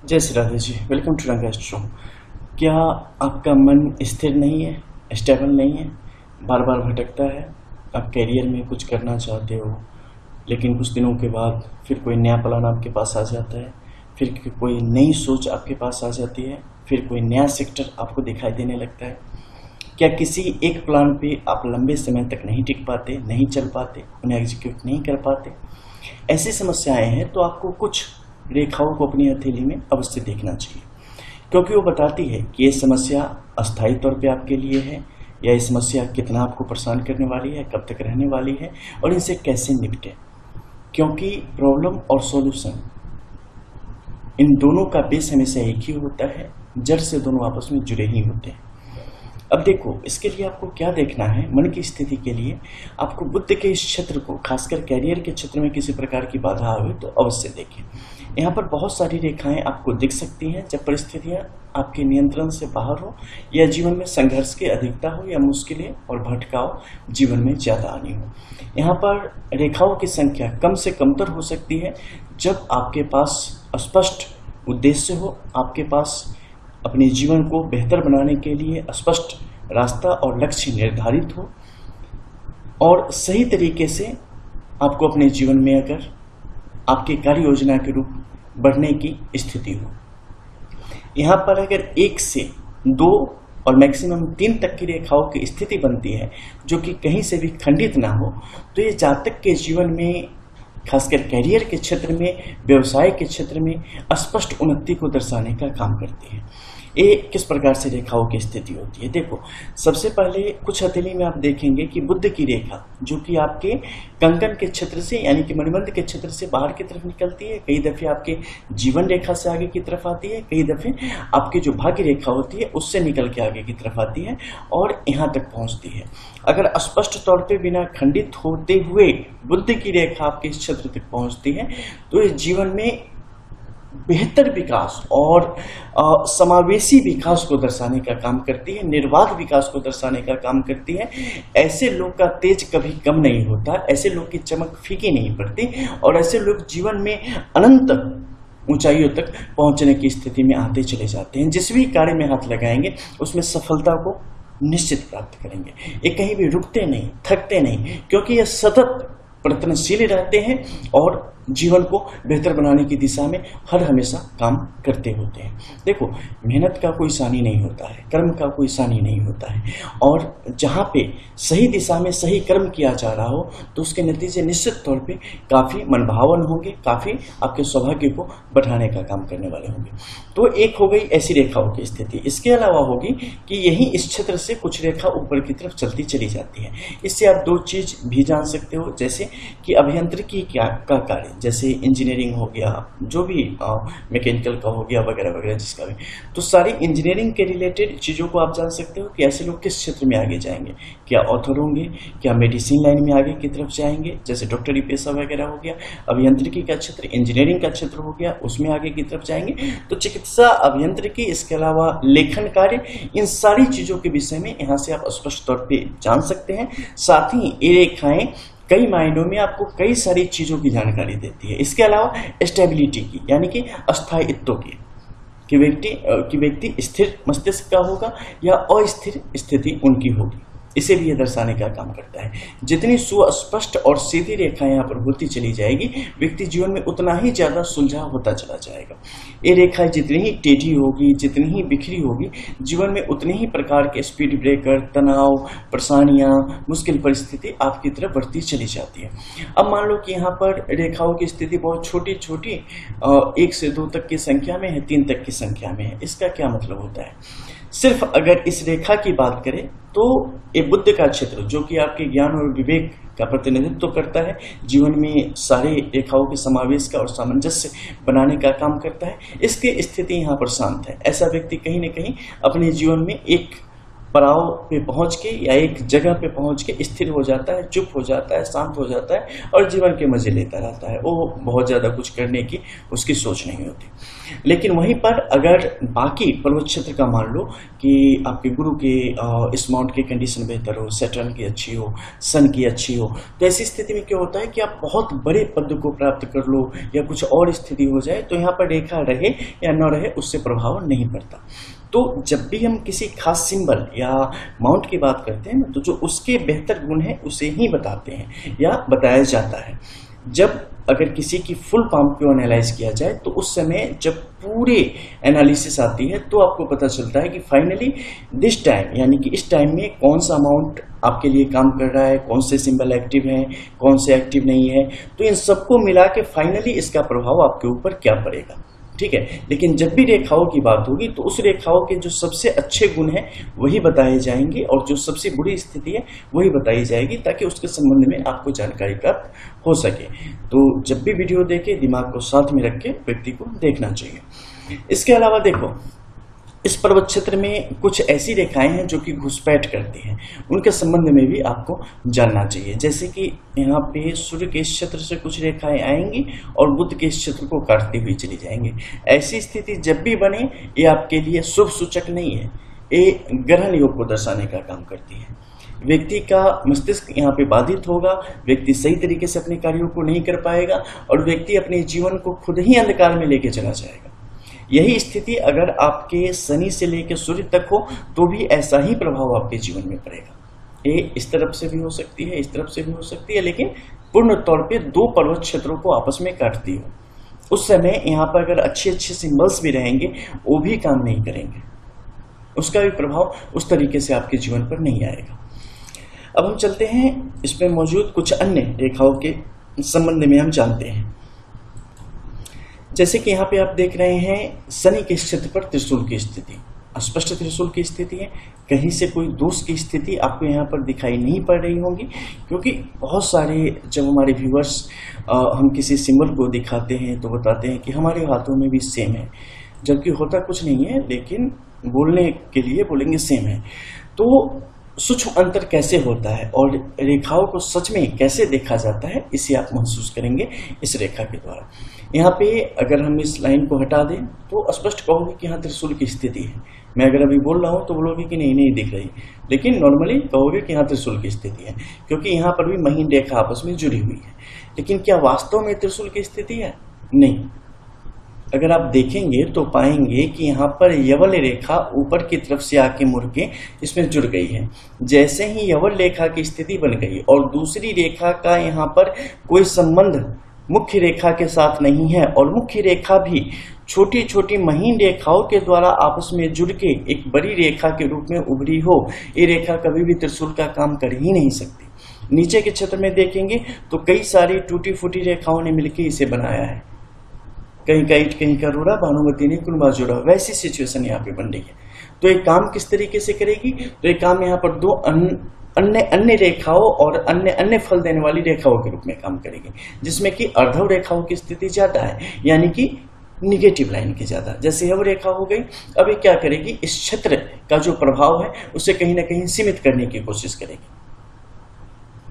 जय Shri Radhe ji. Welcome to रंगा astro. क्या आपका मन स्थिर नहीं है, स्टेबल नहीं है, बार बार भटकता है? आप कैरियर में कुछ करना चाहते हो, लेकिन कुछ दिनों के बाद फिर कोई नया प्लान आपके पास आ जाता है, फिर कोई नई सोच आपके पास आ जाती है, फिर कोई नया सेक्टर आपको दिखाई देने लगता है। क्या किसी एक प्लान पे आप लंबे समय तक नहीं टिक पाते, नहीं चल पाते, उन्हें एग्जीक्यूट नहीं कर पाते? ऐसी समस्याएं हैं तो आपको कुछ रेखाओं को अपनी हथेली में अवश्य देखना चाहिए, क्योंकि वो बताती है कि ये समस्या अस्थायी तौर पे आपके लिए है या ये समस्या कितना आपको परेशान करने वाली है, कब तक रहने वाली है और इनसे कैसे निपटे। क्योंकि प्रॉब्लम और सॉल्यूशन इन दोनों का बेस हमेशा एक ही होता है, जड़ से दोनों आपस में जुड़े ही होते हैं। अब देखो, इसके लिए आपको क्या देखना है। मन की स्थिति के लिए आपको बुद्ध के इस क्षेत्र को, खासकर कैरियर के क्षेत्र में किसी प्रकार की बाधा आवे तो अवश्य देखें। यहाँ पर बहुत सारी रेखाएं आपको दिख सकती हैं जब परिस्थितियां आपके नियंत्रण से बाहर हो या जीवन में संघर्ष की अधिकता हो या मुश्किलें और भटकाव जीवन में ज्यादा आनी हो। यहाँ पर रेखाओं की संख्या कम से कमतर हो सकती है जब आपके पास स्पष्ट उद्देश्य हो, आपके पास अपने जीवन को बेहतर बनाने के लिए स्पष्ट रास्ता और लक्ष्य निर्धारित हो और सही तरीके से आपको अपने जीवन में अगर आपकी कार्य योजना के रूप बढ़ने की स्थिति हो। यहाँ पर अगर 1 से 2 और मैक्सिमम 3 तक की रेखाओं की स्थिति बनती है जो कि कहीं से भी खंडित ना हो, तो ये जातक के जीवन में, खासकर कैरियर के क्षेत्र में, व्यवसाय के क्षेत्र में स्पष्ट उन्नति को दर्शाने का काम करती है। ये किस प्रकार से रेखाओं की स्थिति होती है? देखो, सबसे पहले कुछ हथेली में आप देखेंगे कि बुद्ध की रेखा जो कि आपके कंकन के क्षेत्र से, यानी कि मणिबंध के क्षेत्र से बाहर की तरफ निकलती है। कई दफे आपके जीवन रेखा से आगे की तरफ आती है, कई दफे आपकी जो भाग्य रेखा होती है उससे निकल के आगे की तरफ आती है और यहाँ तक पहुँचती है। अगर स्पष्ट तौर पर बिना खंडित होते हुए बुद्ध की रेखा आपके इस क्षेत्र तक पहुँचती है तो इस जीवन में बेहतर विकास और समावेशी विकास को दर्शाने का काम करती है, निर्बाध विकास को दर्शाने का काम करती है। ऐसे लोग का तेज कभी कम नहीं होता, ऐसे लोग की चमक फीकी नहीं पड़ती और ऐसे लोग जीवन में अनंत ऊंचाइयों तक पहुंचने की स्थिति में आते चले जाते हैं। जिस भी कार्य में हाथ लगाएंगे उसमें सफलता को निश्चित प्राप्त करेंगे। ये कहीं भी रुकते नहीं, थकते नहीं, क्योंकि ये सतत प्रयत्नशील रहते हैं और जीवन को बेहतर बनाने की दिशा में हर हमेशा काम करते होते हैं। देखो, मेहनत का कोई सानी नहीं होता है, कर्म का कोई सानी नहीं होता है और जहाँ पे सही दिशा में सही कर्म किया जा रहा हो तो उसके नतीजे निश्चित तौर पे काफ़ी मनभावन होंगे, काफ़ी आपके सौभाग्य को बढ़ाने का काम करने वाले होंगे। तो एक हो गई ऐसी रेखाओं की स्थिति। इसके अलावा होगी कि यही इस क्षेत्र से कुछ रेखा ऊपर की तरफ चलती चली जाती है। इससे आप 2 चीज़ भी जान सकते हो, जैसे कि अभियांत्रिकी का कार्य, जैसे इंजीनियरिंग हो गया, जो भी मैकेनिकल का हो गया, वगैरह वगैरह जिसका भी, तो सारी इंजीनियरिंग के रिलेटेड चीज़ों को आप जान सकते हो कि ऐसे लोग किस क्षेत्र में आगे जाएंगे। क्या ऑथर होंगे, क्या मेडिसिन लाइन में आगे की तरफ जाएंगे, जैसे डॉक्टरी पेशा वगैरह हो गया, अभियांत्रिकी का क्षेत्र, इंजीनियरिंग का क्षेत्र हो गया, उसमें आगे की तरफ जाएंगे। तो चिकित्सा, अभियांत्रिकी, इसके अलावा लेखन कार्य, इन सारी चीज़ों के विषय में यहाँ से आप स्पष्ट तौर पर जान सकते हैं। साथ ही ये रेखाएं कई मायनों में आपको कई सारी चीज़ों की जानकारी देती है। इसके अलावा स्टेबिलिटी की, यानी कि अस्थायित्व की, कि व्यक्ति स्थिर मस्तिष्क का होगा या अस्थिर स्थिति उनकी होगी, इसे भी ये दर्शाने का काम करता है। जितनी सुस्पष्ट और सीधी रेखा यहाँ पर होती चली जाएगी, व्यक्ति जीवन में उतना ही ज़्यादा सुलझा होता चला जाएगा। ये रेखाएं जितनी ही टेढ़ी होगी, जितनी ही बिखरी होगी, जीवन में उतने ही प्रकार के स्पीड ब्रेकर, तनाव, परेशानियाँ, मुश्किल परिस्थिति आपकी तरफ बढ़ती चली जाती है। अब मान लो कि यहाँ पर रेखाओं की स्थिति बहुत छोटी छोटी 1 से 2 तक की संख्या में है, 3 तक की संख्या में है। इसका क्या मतलब होता है? सिर्फ अगर इस रेखा की बात करें तो ये बुद्ध का क्षेत्र, जो कि आपके ज्ञान और विवेक का प्रतिनिधित्व करता है, जीवन में सारे रेखाओं के समावेश का और सामंजस्य बनाने का काम करता है, इसकी स्थिति यहाँ पर शांत है। ऐसा व्यक्ति कहीं न कहीं अपने जीवन में एक पड़ाव पे पहुंच के या एक जगह पे पहुंच के स्थिर हो जाता है, चुप हो जाता है, शांत हो जाता है और जीवन के मजे लेता रहता है। वो बहुत ज़्यादा कुछ करने की उसकी सोच नहीं होती। लेकिन वहीं पर अगर बाकी पर्वत क्षेत्र का मान लो कि आपके गुरु के स्माउंट की कंडीशन बेहतर हो, सैटर्न की अच्छी हो, सन की अच्छी हो, तो ऐसी स्थिति में क्या होता है कि आप बहुत बड़े पद को प्राप्त कर लो या कुछ और स्थिति हो जाए तो यहाँ पर रेखा रहे या न रहे उससे प्रभाव नहीं पड़ता। तो जब भी हम किसी खास सिंबल या माउंट की बात करते हैं ना, तो जो उसके बेहतर गुण है उसे ही बताते हैं या बताया जाता है। जब अगर किसी की फुल पाम को एनालाइज किया जाए तो उस समय जब पूरे एनालिसिस आती है तो आपको पता चलता है कि फाइनली दिस टाइम, यानी कि इस टाइम में कौन सा अमाउंट आपके लिए काम कर रहा है, कौन से सिंबल एक्टिव हैं, कौन से एक्टिव नहीं है। तो इन सबको मिला के फाइनली इसका प्रभाव आपके ऊपर क्या पड़ेगा, ठीक है। लेकिन जब भी रेखाओं की बात होगी तो उस रेखाओं के जो सबसे अच्छे गुण हैं वही बताए जाएंगे और जो सबसे बुरी स्थिति है वही बताई जाएगी, ताकि उसके संबंध में आपको जानकारी प्राप्त हो सके। तो जब भी वीडियो देखे दिमाग को साथ में रख के व्यक्ति को देखना चाहिए। इसके अलावा देखो, इस पर्वत क्षेत्र में कुछ ऐसी रेखाएं हैं जो कि घुसपैठ करती हैं, उनके संबंध में भी आपको जानना चाहिए। जैसे कि यहाँ पे सूर्य के इस क्षेत्र से कुछ रेखाएं आएंगी और बुध के इस क्षेत्र को काटती हुई चली जाएंगी। ऐसी स्थिति जब भी बने ये आपके लिए शुभ सूचक नहीं है, ये ग्रहण योग को दर्शाने का काम करती है। व्यक्ति का मस्तिष्क यहाँ पे बाधित होगा, व्यक्ति सही तरीके से अपने कार्यों को नहीं कर पाएगा और व्यक्ति अपने जीवन को खुद ही अंधकार में लेके चला जाएगा। यही स्थिति अगर आपके शनि से लेकर सूर्य तक हो तो भी ऐसा ही प्रभाव आपके जीवन में पड़ेगा। ये इस तरफ से भी हो सकती है, इस तरफ से भी हो सकती है, लेकिन पूर्ण तौर पे दो पर्वत क्षेत्रों को आपस में काटती हो। उस समय यहाँ पर अगर अच्छे अच्छे सिंबल्स भी रहेंगे वो भी काम नहीं करेंगे, उसका भी प्रभाव उस तरीके से आपके जीवन पर नहीं आएगा। अब हम चलते हैं इसमें मौजूद कुछ अन्य रेखाओं के संबंध में हम जानते हैं। जैसे कि यहाँ पे आप देख रहे हैं शनि के क्षेत्र पर त्रिशूल की स्थिति, स्पष्ट त्रिशूल की स्थिति है, कहीं से कोई दोष की स्थिति आपको यहाँ पर दिखाई नहीं पड़ रही होगी। क्योंकि बहुत सारे जब हमारे व्यूअर्स हम किसी सिंबल को दिखाते हैं तो बताते हैं कि हमारे हाथों में भी सेम है, जबकि होता कुछ नहीं है, लेकिन बोलने के लिए बोलेंगे सेम है। तो सूक्ष्म अंतर कैसे होता है और रेखाओं को सच में कैसे देखा जाता है, इसे आप महसूस करेंगे इस रेखा के द्वारा। यहाँ पे अगर हम इस लाइन को हटा दें तो स्पष्ट कहोगे कि यहाँ त्रिशूल की स्थिति है। मैं अगर अभी बोल रहा हूँ तो बोलोगे कि नहीं नहीं दिख रही, लेकिन नॉर्मली कहोगे कि यहाँ त्रिशूल की स्थिति है, क्योंकि यहाँ पर भी महीन रेखा आपस में जुड़ी हुई है। लेकिन क्या वास्तव में त्रिशूल की स्थिति है? नहीं। अगर आप देखेंगे तो पाएंगे कि यहाँ पर यवल रेखा ऊपर की तरफ से आके मुड़ के इसमें जुड़ गई है। जैसे ही यवल रेखा की स्थिति बन गई और दूसरी रेखा का यहाँ पर कोई संबंध मुख्य रेखा के साथ नहीं है और मुख्य रेखा भी छोटी छोटी महीन रेखाओं के द्वारा आपस में जुड़ के एक बड़ी रेखा के रूप में उभरी हो, ये रेखा कभी भी त्रिशूल का काम कर ही नहीं सकती। नीचे के क्षेत्र में देखेंगे तो कई सारी टूटी फूटी रेखाओं ने मिलकर इसे बनाया है, कहीं का ईट कहीं का रोड़ा, भानुमती ने कुंभा जोड़ा, वैसी सिचुएशन यहाँ पे बन रही है। तो एक काम किस तरीके से करेगी? तो एक काम यहाँ पर दो अन्य रेखाओं और अन्य फल देने वाली रेखाओं के रूप में काम करेगी, जिसमें कि अर्धव रेखाओं की स्थिति ज्यादा है, यानी कि निगेटिव लाइन की ज्यादा। जैसे यह रेखा हो गई, अब ये क्या करेगी? इस क्षेत्र का जो प्रभाव है उसे कहीं ना कहीं सीमित करने की कोशिश करेगी,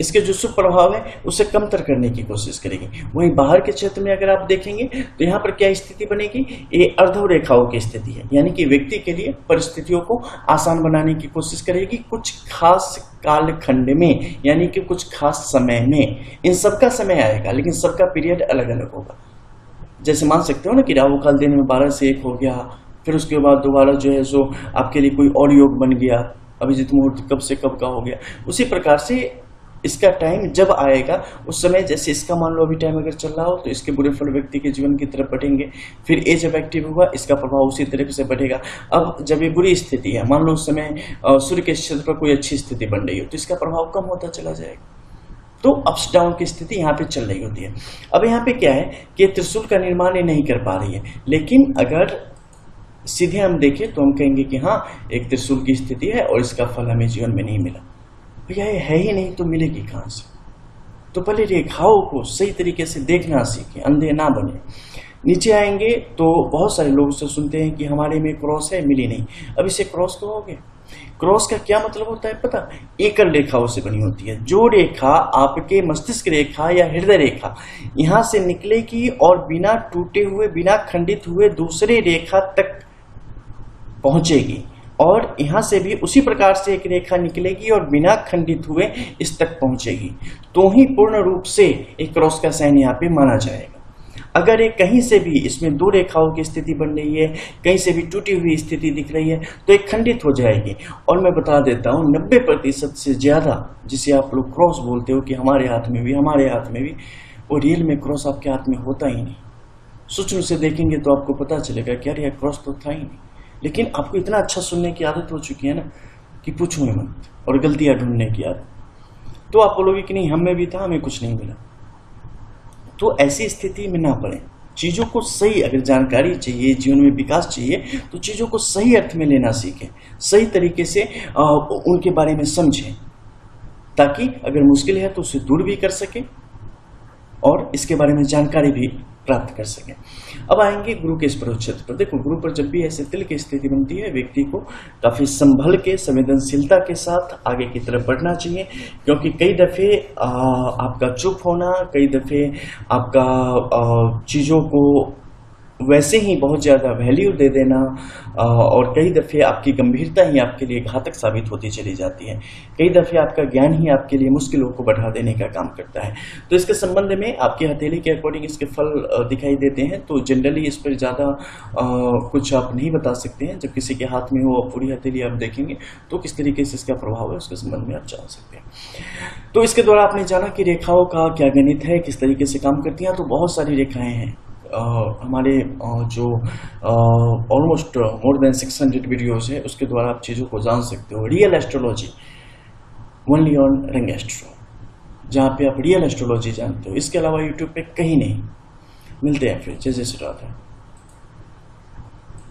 इसके जो शुभ प्रभाव है उसे कमतर करने की कोशिश करेगी। वहीं बाहर के क्षेत्र में अगर आप देखेंगे तो यहाँ पर क्या स्थिति बनेगी? ये अर्धव रेखाओं की स्थिति है, यानी कि व्यक्ति के लिए परिस्थितियों को आसान बनाने की कोशिश करेगी कुछ खास कालखंड में, यानी कि कुछ खास समय में। इन सबका समय आएगा लेकिन सबका पीरियड अलग अलग होगा। जैसे मान सकते हो ना कि राहु काल दिन में 12 से 1 हो गया, फिर उसके बाद दोबारा जो है सो आपके लिए कोई और योग बन गया, अभिजीत मुहूर्त कब से कब का हो गया। उसी प्रकार से इसका टाइम जब आएगा उस समय, जैसे इसका मान लो अभी टाइम अगर चल रहा हो तो इसके बुरे फल व्यक्ति के जीवन की तरफ बढ़ेंगे, फिर ये जब एक्टिव हुआ इसका प्रभाव उसी तरह से बढ़ेगा। अब जब ये बुरी स्थिति है, मान लो उस समय सूर्य के क्षेत्र पर कोई अच्छी स्थिति बन रही हो तो इसका प्रभाव कम होता चला जाएगा। तो अप्स डाउन की स्थिति यहाँ पे चल रही होती है। अब यहाँ पे क्या है कि त्रिशूल का निर्माण ये नहीं कर पा रही है, लेकिन अगर सीधे हम देखें तो हम कहेंगे कि हाँ एक त्रिशूल की स्थिति है और इसका फल हमें जीवन में नहीं मिला। भैया ये है ही नहीं तो मिलेगी कहाँ से? तो पहले रेखाओं को सही तरीके से देखना सीखें, अंधे ना बने। नीचे आएंगे तो बहुत सारे लोग से सुनते हैं कि हमारे में क्रॉस है, मिली नहीं। अब इसे क्रॉस कहोगे क्रॉस का क्या मतलब होता है पता? एकल रेखाओं से बनी होती है। जो रेखा आपके मस्तिष्क रेखा या हृदय रेखा यहां से निकलेगी और बिना टूटे हुए, बिना खंडित हुए दूसरे रेखा तक पहुंचेगी, और यहां से भी उसी प्रकार से एक रेखा निकलेगी और बिना खंडित हुए इस तक पहुंचेगी, तो ही पूर्ण रूप से एक क्रॉस का साइन यहाँ पे माना जाएगा। अगर एक कहीं से भी इसमें दो रेखाओं की स्थिति बन रही है, कहीं से भी टूटी हुई स्थिति दिख रही है, तो एक खंडित हो जाएगी। और मैं बता देता हूँ 90% से ज्यादा जिसे आप लोग क्रॉस बोलते हो कि हमारे हाथ में भी, हमारे हाथ में भी, वो रियल में क्रॉस आपके हाथ में होता ही नहीं। सूक्ष्म से देखेंगे तो आपको पता चलेगा कि यार यह क्रॉस तो था ही नहीं, लेकिन आपको इतना अच्छा सुनने की आदत हो चुकी है ना कि पूछो मत, और गलतियां ढूंढने की आदत, तो आप बोलोगे कि नहीं हमें भी था, हमें कुछ नहीं मिला। तो ऐसी स्थिति में ना पड़े। चीजों को सही, अगर जानकारी चाहिए, जीवन में विकास चाहिए, तो चीजों को सही अर्थ में लेना सीखें, सही तरीके से उनके बारे में समझें, ताकि अगर मुश्किल है तो उसे दूर भी कर सके और इसके बारे में जानकारी भी प्राप्त कर सके। अब आएंगे गुरु के स्पर्श क्षेत्र पर। देखो, गुरु पर जब भी ऐसे तिल की स्थिति बनती है, व्यक्ति को काफी संभल के, संवेदनशीलता के साथ आगे की तरफ बढ़ना चाहिए, क्योंकि कई दफे आपका चुप होना, कई दफे आपका चीजों को वैसे ही बहुत ज्यादा वैल्यू दे देना, और कई दफे आपकी गंभीरता ही आपके लिए घातक साबित होती चली जाती है। कई दफे आपका ज्ञान ही आपके लिए मुश्किलों को बढ़ा देने का काम करता है। तो इसके संबंध में आपकी हथेली के अकॉर्डिंग इसके फल दिखाई देते हैं, तो जनरली इस पर ज्यादा कुछ आप नहीं बता सकते हैं। जब किसी के हाथ में हो और पूरी हथेली आप देखेंगे तो किस तरीके से इसका प्रभाव है उसके संबंध में आप जान सकते हैं। तो इसके द्वारा आपने जाना कि रेखाओं का क्या गणित है, किस तरीके से काम करती हैं। तो बहुत सारी रेखाएं हैं, हमारे जो ऑलमोस्ट मोर देन 600 वीडियोस है, उसके द्वारा आप चीज़ों को जान सकते हो। रियल एस्ट्रोलॉजी ओनली ऑन रंग एस्ट्रो, जहाँ पे आप रियल एस्ट्रोलॉजी जानते हो। इसके अलावा यूट्यूब पे कहीं नहीं मिलते हैं। फिर जय जय श्री राधे।